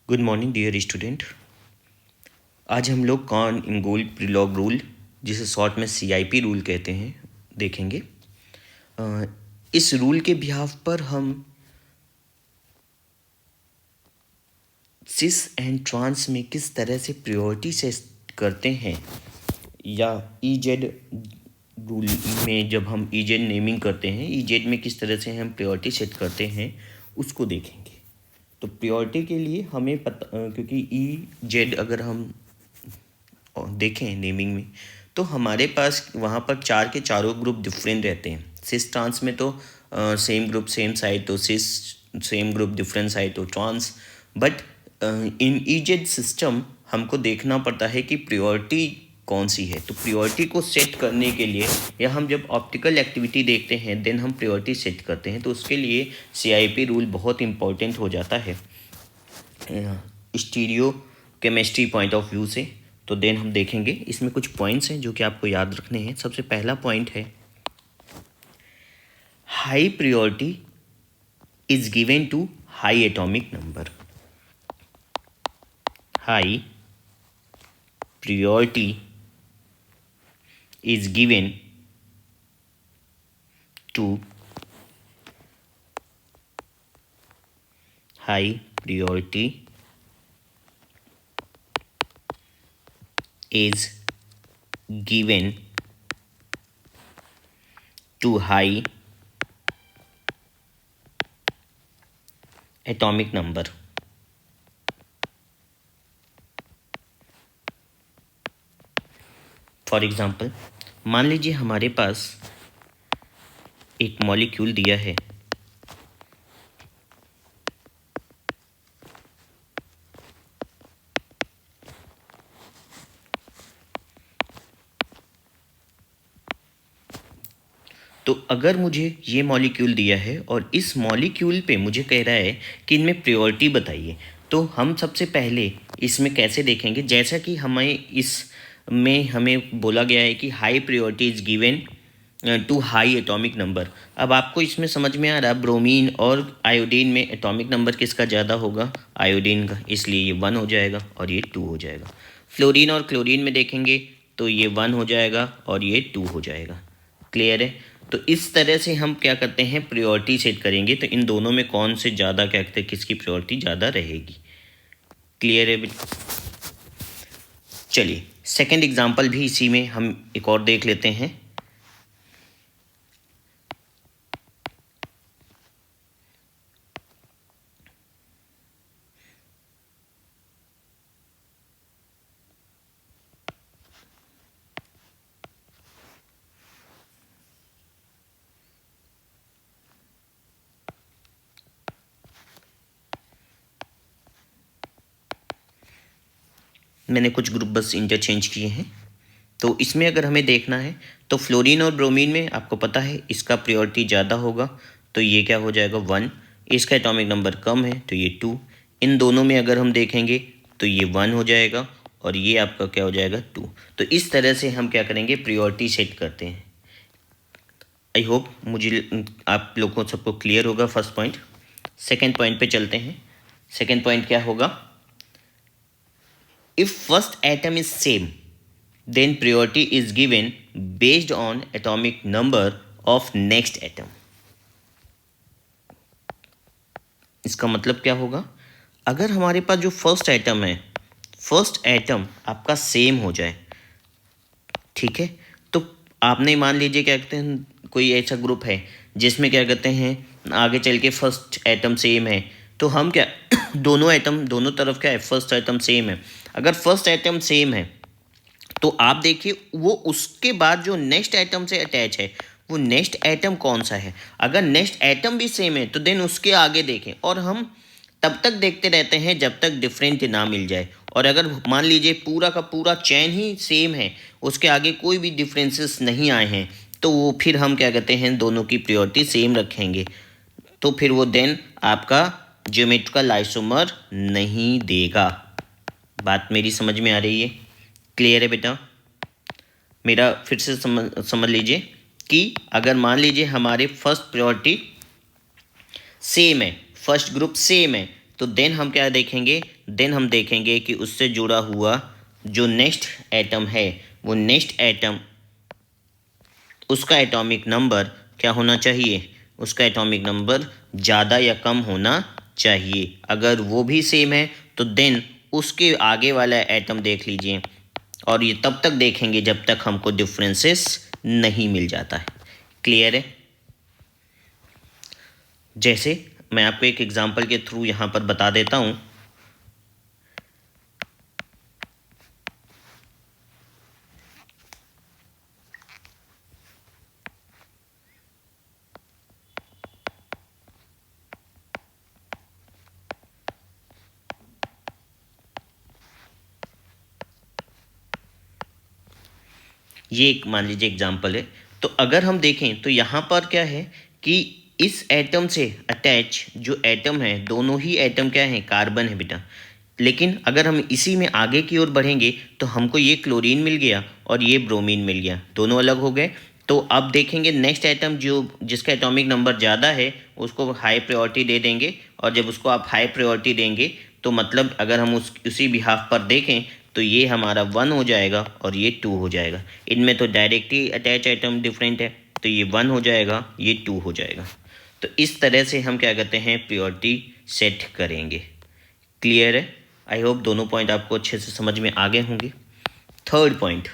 Good morning dear student. आज हम लोग कॉर्न इनगोल प्रीलॉग रूल, जिसे शॉर्ट में CIP रूल कहते हैं, देखेंगे। इस रूल के बिहाफ पर हम सिस एंड ट्रांस में किस तरह से प्रायोरिटी सेट करते हैं, या EZ रूल में जब हम EZ नेमिंग करते हैं, EZ में किस तरह से हम प्रायोरिटी सेट करते हैं, उसको देखेंगे। तो प्रायोरिटी के लिए हमें पता, क्योंकि EZ अगर हम देखें नेमिंग में, तो हमारे पास वहाँ पर चार के चारों ग्रुप डिफरेंट रहते हैं। सिस ट्रांस में तो सेम ग्रुप सेम साइड, तो cis same group different side तो trans. But in EZ system हमको देखना पड़ता है कि प्रायोरिटी कौन सी है। तो प्रायोरिटी को सेट करने के लिए, या हम जब ऑप्टिकल एक्टिविटी देखते हैं देन हम प्रायोरिटी सेट करते हैं, तो उसके लिए CIP रूल बहुत इंपॉर्टेंट हो जाता है stereo chemistry point of view से। तो देन हम देखेंगे, इसमें कुछ पॉइंट्स हैं जो कि आपको याद रखने हैं। सबसे पहला पॉइंट है, high priority is given to high atomic number. High priority is given to high priority is given to high atomic number। For example, मान लीजिए हमारे पास एक मॉलिक्यूल दिया है, तो अगर मुझे ये मॉलिक्यूल दिया है और इस मॉलिक्यूल पे मुझे कह रहा है कि इनमें प्रायोरिटी बताइए, तो हम सबसे पहले इसमें कैसे देखेंगे, जैसा कि हमें बोला गया है कि high priority is given to high atomic number. अब आपको इसमें समझ में आ रहा है, ब्रोमीन और आयोडीन में एटॉमिक नंबर किसका ज़्यादा होगा? आयोडीन का, इसलिए ये 1 हो जाएगा और ये 2 हो जाएगा। फ्लोरीन और क्लोरीन में देखेंगे तो ये 1 हो जाएगा और ये 2 हो जाएगा। क्लियर है? तो इस तरह से हम क्या करते हैं, प्रायोरिटी सेट करेंगे। तो इन दोनों में कौन से ज़्यादा, क्या कहते हैं, किसकी प्रायोरिटी ज़्यादा रहेगी। क्लियर है? चलिए सेकंड एग्जांपल भी इसी में हम एक और देख लेते हैं। मैंने कुछ ग्रुप बस इंटरचेंज किए हैं। तो इसमें अगर हमें देखना है तो फ्लोरीन और ब्रोमीन में आपको पता है इसका प्रायोरिटी ज़्यादा होगा, तो ये क्या हो जाएगा 1। इसका एटॉमिक नंबर कम है तो ये 2। इन दोनों में अगर हम देखेंगे तो ये 1 हो जाएगा और ये आपका क्या हो जाएगा 2। तो इस तरह से हम क्या करेंगे, प्रायोरिटी सेट करते हैं। आई होप मुझे आप लोगों को सबको क्लियर होगा फर्स्ट पॉइंट। सेकेंड पॉइंट पे चलते हैं। सेकेंड पॉइंट क्या होगा, if first atom is same then priority is given based on atomic number of next atom। इसका मतलब क्या होगा, अगर हमारे पास जो फर्स्ट एटम है, फर्स्ट एटम आपका सेम हो जाए, ठीक है, तो आपने मान लीजिए क्या कहते हैं, कोई ऐसा ग्रुप है जिसमें क्या कहते हैं आगे चल के फर्स्ट एटम सेम है, तो हम क्या दोनों एटम दोनों तरफ क्या है, फर्स्ट एटम सेम है। अगर फर्स्ट एटम सेम है तो आप देखिए वो उसके बाद जो नेक्स्ट एटम से अटैच है वो नेक्स्ट एटम कौन सा है। अगर नेक्स्ट एटम भी सेम है तो देन उसके आगे देखें, और हम तब तक देखते रहते हैं जब तक डिफरेंट ना मिल जाए। और अगर मान लीजिए पूरा का पूरा चेन ही सेम है, उसके आगे कोई भी डिफरेंसेस नहीं आए हैं, तो वो फिर हम क्या कहते हैं दोनों की प्रायोरिटी सेम रखेंगे, तो फिर वो देन आपका ज्योमेट्रिकल आइसोमर नहीं देगा। बात मेरी समझ में आ रही है? क्लियर है बेटा? मेरा फिर से समझ लीजिए कि अगर मान लीजिए हमारे फर्स्ट प्रायोरिटी सेम है, फर्स्ट ग्रुप सेम है, तो देन हम क्या देखेंगे, देन हम देखेंगे कि उससे जुड़ा हुआ जो नेक्स्ट एटम है वो नेक्स्ट एटम उसका एटॉमिक नंबर क्या होना चाहिए, उसका एटॉमिक नंबर ज़्यादा या कम होना चाहिए। अगर वो भी सेम है तो देन उसके आगे वाला एटम देख लीजिए, और ये तब तक देखेंगे जब तक हमको डिफरेंसेस नहीं मिल जाता है। क्लियर है? जैसे मैं आपको एक एग्जांपल के थ्रू यहाँ पर बता देता हूँ। ये एक मान लीजिए एग्जांपल है। तो अगर हम देखें तो यहाँ पर क्या है कि इस एटम से अटैच जो एटम है, दोनों ही एटम क्या है, कार्बन है बेटा। लेकिन अगर हम इसी में आगे की ओर बढ़ेंगे तो हमको ये क्लोरीन मिल गया और ये ब्रोमीन मिल गया, दोनों अलग हो गए। तो अब देखेंगे नेक्स्ट एटम जो जिसका एटॉमिक नंबर ज़्यादा है उसको हाई प्रायोरिटी दे देंगे, और जब उसको आप हाई प्रायोरिटी देंगे तो मतलब अगर हम उसी बिहाफ पर देखें तो ये हमारा 1 हो जाएगा और ये 2 हो जाएगा। इनमें तो डायरेक्टली अटैच आइटम डिफरेंट है, तो ये 1 हो जाएगा, ये 2 हो जाएगा। तो इस तरह से हम क्या करते हैं, प्रायोरिटी सेट करेंगे। क्लियर है? आई होप दोनों पॉइंट आपको अच्छे से समझ में आ गए होंगे। थर्ड पॉइंट,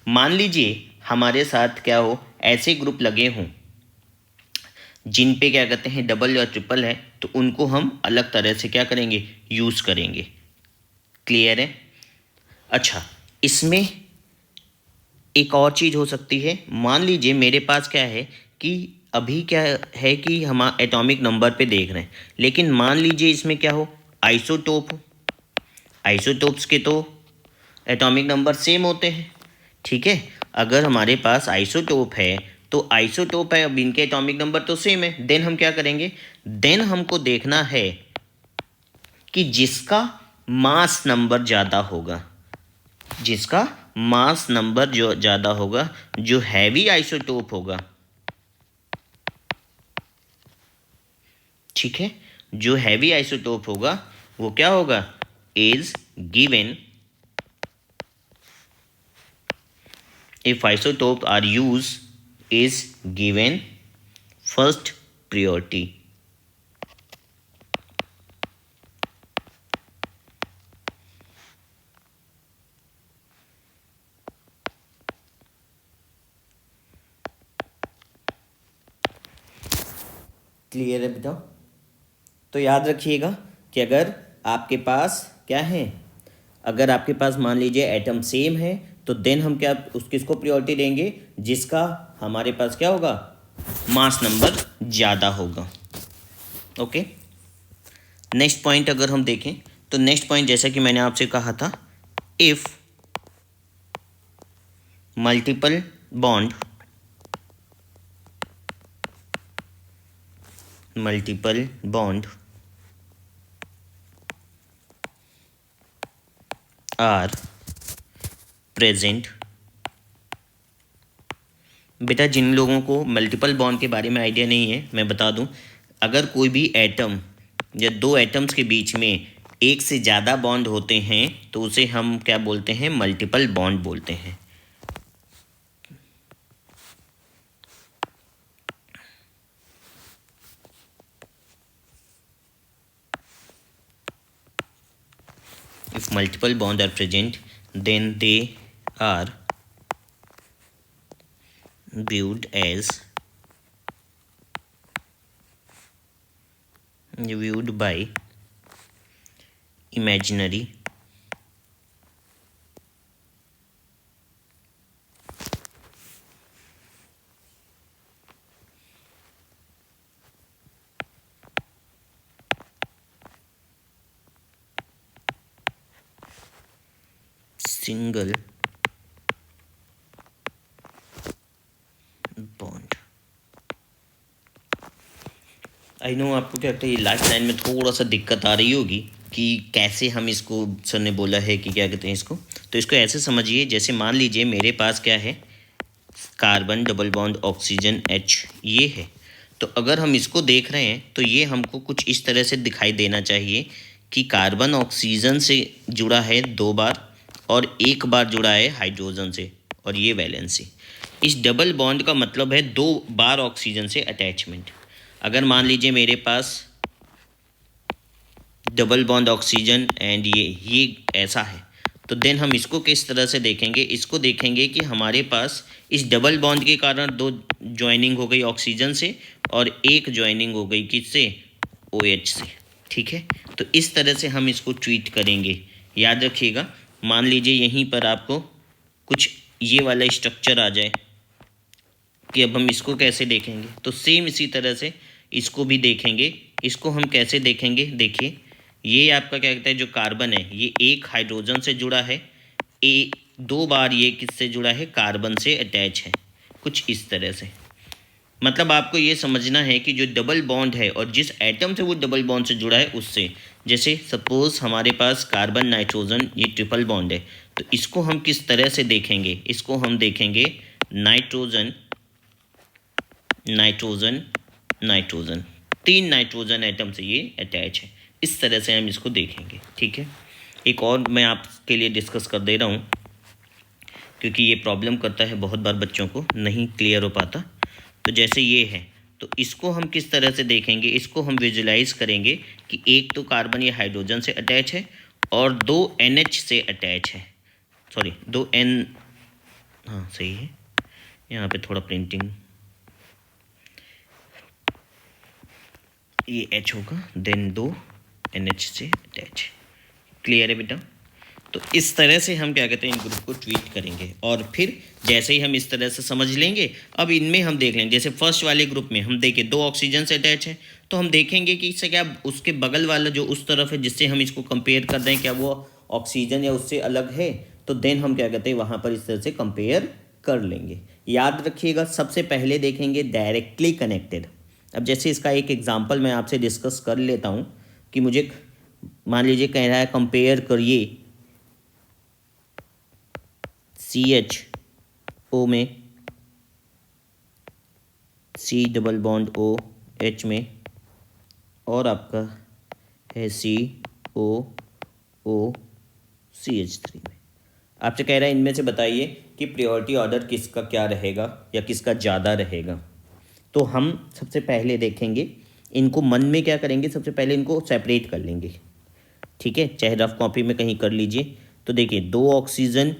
मान लीजिए हमारे साथ क्या हो, ऐसे ग्रुप लगे हों जिन पे क्या कहते हैं डबल या ट्रिपल है, तो उनको हम अलग तरह से क्या करेंगे, यूज़ करेंगे। क्लियर है? अच्छा, इसमें एक और चीज़ हो सकती है। मान लीजिए मेरे पास क्या है कि अभी क्या है कि हम एटॉमिक नंबर पे देख रहे हैं, लेकिन मान लीजिए इसमें क्या हो, आइसोटोप हो। आइसोटोप्स के तो एटॉमिक नंबर सेम होते हैं, ठीक है। अगर हमारे पास आइसोटोप है तो आइसोटोप है, अब इनके एटॉमिक नंबर तो सेम है। देन हम क्या करेंगे, देन हमको देखना है कि जिसका मास नंबर ज़्यादा होगा, जिसका मास नंबर जो ज़्यादा होगा, जो हैवी आइसोटोप होगा, ठीक है, जो हैवी आइसोटोप होगा वो क्या होगा, is given if isotopes are used is given first priority। Clear है बेटा? तो याद रखिएगा कि अगर आपके पास क्या है, अगर आपके पास मान लीजिए एटम सेम है तो देन हम क्या किसको प्रायोरिटी देंगे, जिसका हमारे पास क्या होगा, मास नंबर ज़्यादा होगा। ओके, नेक्स्ट पॉइंट अगर हम देखें तो नेक्स्ट पॉइंट जैसा कि मैंने आपसे कहा था, if multiple bond are present. बेटा जिन लोगों को मल्टीपल बॉन्ड के बारे में आइडिया नहीं है मैं बता दूं, अगर कोई भी एटम या दो एटम्स के बीच में एक से ज़्यादा बॉन्ड होते हैं तो उसे हम क्या बोलते हैं, मल्टीपल बॉन्ड बोलते हैं। If multiple bonds are present, then they are viewed by imaginary single bond. I know आपको क्या लगता है, ये लास्ट लाइन में थोड़ा सा दिक्कत आ रही होगी कि कैसे हम इसको, सर ने बोला है कि क्या कहते हैं इसको, तो इसको ऐसे समझिए, जैसे मान लीजिए मेरे पास क्या है, carbon double bond oxygen H ये है। तो अगर हम इसको देख रहे हैं तो ये हमको कुछ इस तरह से दिखाई देना चाहिए कि कार्बन ऑक्सीजन से जुड़ा है 2 बार और 1 बार जुड़ा है हाइड्रोजन से, और ये वैलेंसी। इस डबल बॉन्ड का मतलब है 2 बार ऑक्सीजन से अटैचमेंट। अगर मान लीजिए मेरे पास डबल बॉन्ड ऑक्सीजन एंड ये ऐसा है, तो देन हम इसको किस तरह से देखेंगे? इसको देखेंगे कि हमारे पास इस डबल बॉन्ड के कारण 2 ज्वाइनिंग हो गई ऑक्सीजन से और 1 ज्वाइनिंग हो गई किससे? OH से। ठीक है, तो इस तरह से हम इसको ट्रीट करेंगे। याद रखिएगा, मान लीजिए यहीं पर आपको कुछ ये वाला स्ट्रक्चर आ जाए कि अब हम इसको कैसे देखेंगे, तो सेम इसी तरह से इसको भी देखेंगे। इसको हम कैसे देखेंगे? देखिए, ये आपका क्या कहता है, जो कार्बन है ये 1 हाइड्रोजन से जुड़ा है, 2 बार ये किससे जुड़ा है? कार्बन से अटैच है, कुछ इस तरह से। मतलब आपको ये समझना है कि जो डबल बॉन्ड है और जिस एटम से वो डबल बॉन्ड से जुड़ा है उससे, जैसे सपोज हमारे पास कार्बन नाइट्रोजन ये ट्रिपल बॉन्ड है, तो इसको हम किस तरह से देखेंगे? इसको हम देखेंगे nitrogen nitrogen nitrogen, 3 nitrogen atom से ये अटैच है। इस तरह से हम इसको देखेंगे। ठीक है, एक और मैं आपके लिए डिस्कस कर दे रहा हूँ, क्योंकि ये प्रॉब्लम करता है बहुत बार, बच्चों को नहीं क्लियर हो पाता। तो जैसे ये है, तो इसको हम किस तरह से देखेंगे? इसको हम विजुलाइज करेंगे कि एक तो कार्बन या हाइड्रोजन से अटैच है और 2 NH से अटैच है, सॉरी 2 N, हाँ सही है, यहाँ पे थोड़ा प्रिंटिंग, ये H होगा, देन 2 NH से अटैच। क्लियर है बेटा? तो इस तरह से हम क्या कहते हैं, इन ग्रुप को ट्रीट करेंगे। और फिर जैसे ही हम इस तरह से समझ लेंगे, अब इनमें हम देख लेंगे, जैसे फर्स्ट वाले ग्रुप में हम देखें 2 ऑक्सीजन से अटैच है, तो हम देखेंगे कि इससे क्या उसके बगल वाला जो उस तरफ है जिससे हम इसको कंपेयर कर रहे हैं, क्या वो ऑक्सीजन या उससे अलग है? तो देन हम क्या कहते हैं, वहाँ पर इस तरह से कंपेयर कर लेंगे। याद रखिएगा, सबसे पहले देखेंगे डायरेक्टली कनेक्टेड। अब जैसे इसका एक एग्जाम्पल मैं आपसे डिस्कस कर लेता हूँ कि मुझे मान लीजिए कह रहा है कंपेयर करिए CHO में C डबल बॉन्ड OH में, और आपका है COOCH3 में। आपसे कह रहा है इनमें से बताइए कि प्रायोरिटी ऑर्डर किसका क्या रहेगा या किसका ज़्यादा रहेगा। तो हम सबसे पहले देखेंगे, इनको मन में क्या करेंगे, सबसे पहले इनको सेपरेट कर लेंगे। ठीक है, चाहे रफ कॉपी में कहीं कर लीजिए। तो देखिए 2 ऑक्सीजन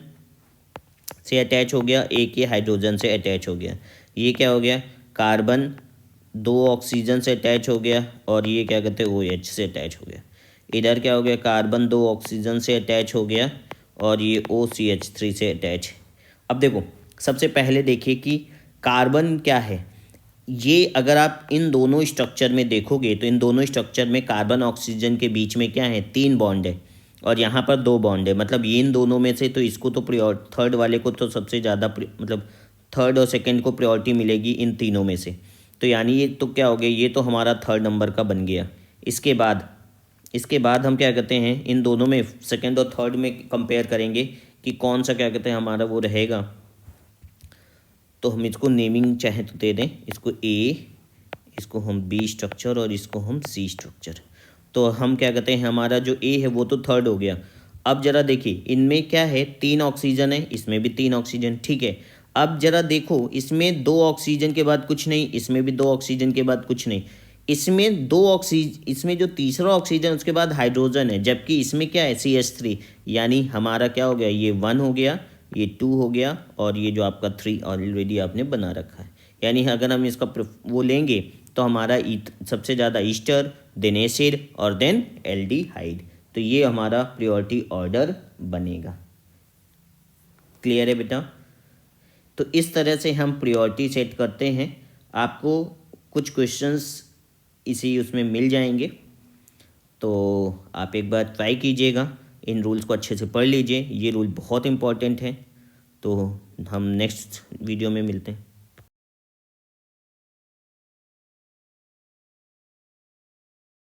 से अटैच हो गया, 1 ये हाइड्रोजन से अटैच हो गया। ये क्या हो गया? कार्बन 2 ऑक्सीजन से अटैच हो गया, और ये क्या कहते हैं, OH से अटैच हो गया। इधर क्या हो गया? कार्बन 2 ऑक्सीजन से अटैच हो गया और ये OCH3 से अटैच। अब देखो, सबसे पहले देखिए कि कार्बन क्या है। ये अगर आप इन दोनों स्ट्रक्चर में देखोगे तो इन दोनों स्ट्रक्चर में कार्बन ऑक्सीजन के बीच में क्या है? 3 बॉन्ड है और यहाँ पर 2 बॉन्ड है। मतलब ये इन दोनों में से तो इसको तो थर्ड वाले को तो सबसे ज़्यादा मतलब थर्ड और सेकंड को प्रायोरिटी मिलेगी इन तीनों में से। तो यानी ये तो क्या हो गया, ये तो हमारा 3rd नंबर का बन गया। इसके बाद हम क्या कहते हैं, इन दोनों में सेकंड और थर्ड में कंपेयर करेंगे कि कौन सा क्या कहते हैं हमारा वो रहेगा। तो हम इसको नेमिंग चाहे तो दे दें, इसको A, इसको हम B स्ट्रक्चर और इसको हम C स्ट्रक्चर। तो हम क्या कहते हैं, हमारा जो A है वो तो 3rd हो गया। अब जरा देखिए इनमें क्या है, 3 ऑक्सीजन है, इसमें भी 3 ऑक्सीजन। ठीक है, अब जरा देखो इसमें 2 ऑक्सीजन के बाद कुछ नहीं, इसमें भी 2 ऑक्सीजन के बाद कुछ नहीं। इसमें 2 ऑक्सीजन, इसमें जो तीसरा ऑक्सीजन उसके बाद हाइड्रोजन है, जबकि इसमें क्या है CH3। यानी हमारा क्या हो गया, ये 1 हो गया, ये 2 हो गया और ये जो आपका 3 ऑलरेडी आपने बना रखा है। यानी अगर हम इसका वो लेंगे तो हमारा सबसे ज़्यादा ईस्टर, देन एसिड और देन एल्डिहाइड। तो ये हमारा प्रायोरिटी ऑर्डर बनेगा। क्लियर है बेटा? तो इस तरह से हम प्रायोरिटी सेट करते हैं। आपको कुछ क्वेश्चंस इसी उसमें मिल जाएंगे, तो आप एक बार ट्राई कीजिएगा, इन रूल्स को अच्छे से पढ़ लीजिए। ये रूल बहुत इंपॉर्टेंट है। तो हम नेक्स्ट वीडियो में मिलते हैं।